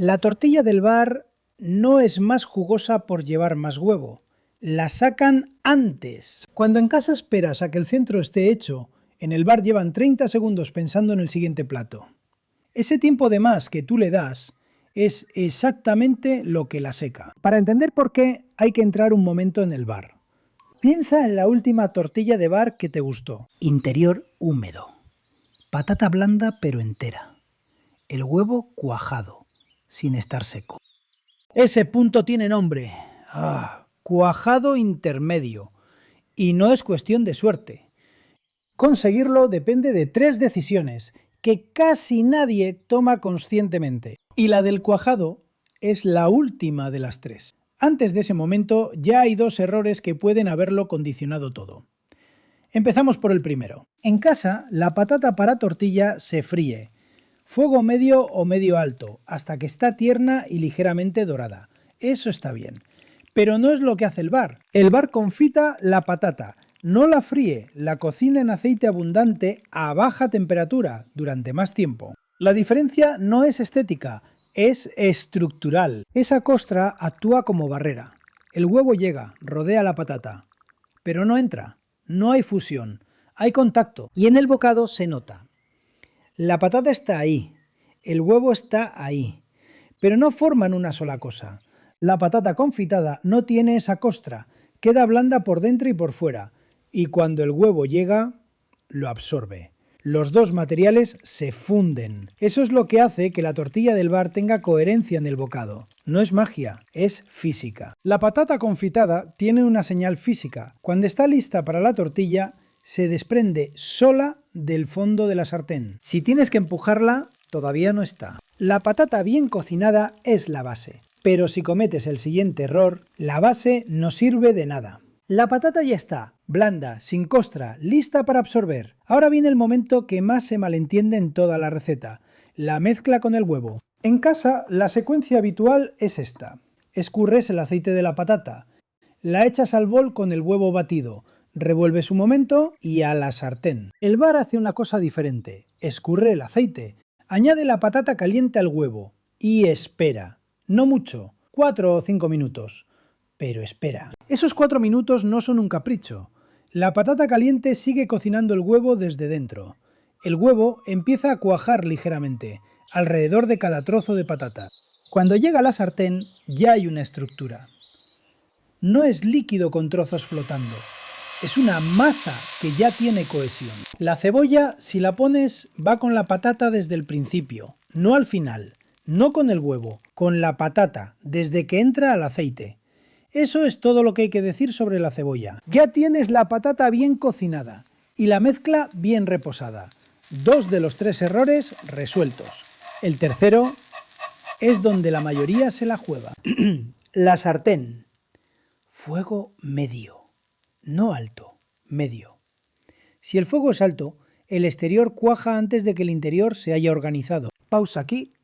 La tortilla del bar no es más jugosa por llevar más huevo. La sacan antes. Cuando en casa esperas a que el centro esté hecho, en el bar llevan 30 segundos pensando en el siguiente plato. Ese tiempo de más que tú le das es exactamente lo que la seca. Para entender por qué, hay que entrar un momento en el bar. Piensa en la última tortilla de bar que te gustó. Interior húmedo. Patata blanda pero entera. El huevo cuajado, sin estar seco. Ese punto tiene nombre. Cuajado intermedio. Y no es cuestión de suerte. Conseguirlo depende de 3 decisiones que casi nadie toma conscientemente. Y la del cuajado es la última de las 3. Antes de ese momento ya hay 2 errores que pueden haberlo condicionado todo. Empezamos por el primero. En casa, la patata para tortilla se fríe. Fuego medio o medio alto, hasta que está tierna y ligeramente dorada. Eso está bien. Pero no es lo que hace el bar. El bar confita la patata. No la fríe, la cocina en aceite abundante a baja temperatura durante más tiempo. La diferencia no es estética, es estructural. Esa costra actúa como barrera. El huevo llega, rodea la patata, pero no entra, no hay fusión, hay contacto y en el bocado se nota. La patata está ahí, el huevo está ahí, pero no forman una sola cosa. La patata confitada no tiene esa costra, queda blanda por dentro y por fuera. Y cuando el huevo llega, lo absorbe. Los 2 materiales se funden. Eso es lo que hace que la tortilla del bar tenga coherencia en el bocado. No es magia, es física. La patata confitada tiene una señal física. Cuando está lista para la tortilla, se desprende sola del fondo de la sartén. Si tienes que empujarla, todavía no está. La patata bien cocinada es la base. Pero si cometes el siguiente error, la base no sirve de nada. La patata ya está, blanda, sin costra, lista para absorber. Ahora viene el momento que más se malentiende en toda la receta, la mezcla con el huevo. En casa, la secuencia habitual es esta. Escurres el aceite de la patata, la echas al bol con el huevo batido, revuelves un momento y a la sartén. El bar hace una cosa diferente, escurre el aceite, añade la patata caliente al huevo y espera. No mucho, 4 o 5 minutos. Pero espera. Esos 4 minutos no son un capricho. La patata caliente sigue cocinando el huevo desde dentro. El huevo empieza a cuajar ligeramente, alrededor de cada trozo de patata. Cuando llega a la sartén, ya hay una estructura. No es líquido con trozos flotando. Es una masa que ya tiene cohesión. La cebolla, si la pones, va con la patata desde el principio, no al final. No con el huevo, con la patata, desde que entra al aceite. Eso es todo lo que hay que decir sobre la cebolla. Ya tienes la patata bien cocinada y la mezcla bien reposada. 2 de los 3 errores resueltos. El tercero es donde la mayoría se la juega. La sartén. Fuego medio. No alto, medio. Si el fuego es alto, el exterior cuaja antes de que el interior se haya organizado. Pausa aquí,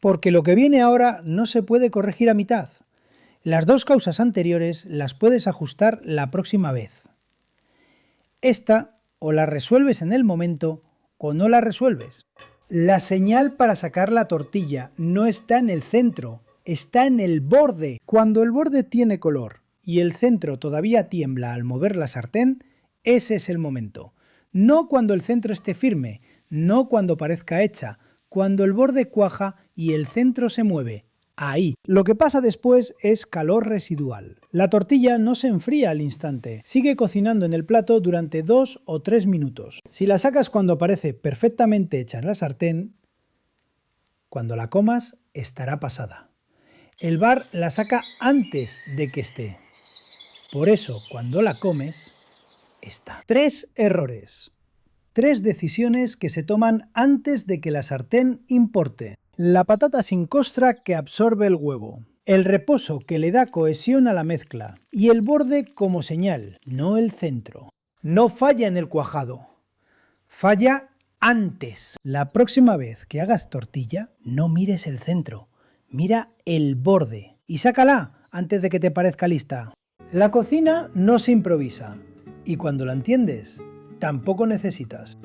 porque lo que viene ahora no se puede corregir a mitad. Las 2 causas anteriores las puedes ajustar la próxima vez. Esta o la resuelves en el momento o no la resuelves. La señal para sacar la tortilla no está en el centro, está en el borde. Cuando el borde tiene color y el centro todavía tiembla al mover la sartén, ese es el momento. No cuando el centro esté firme, no cuando parezca hecha, cuando el borde cuaja y el centro se mueve. Ahí. Lo que pasa después es calor residual. La tortilla no se enfría al instante, sigue cocinando en el plato durante 2 o 3 minutos. Si la sacas cuando parece perfectamente hecha en la sartén, cuando la comas estará pasada. El bar la saca antes de que esté. Por eso, cuando la comes, está. 3 errores. 3 decisiones que se toman antes de que la sartén importe. La patata sin costra que absorbe el huevo. El reposo que le da cohesión a la mezcla. Y el borde como señal, no el centro. No falla en el cuajado. Falla antes. La próxima vez que hagas tortilla, no mires el centro. Mira el borde. Y sácala antes de que te parezca lista. La cocina no se improvisa. Y cuando la entiendes, tampoco necesitas.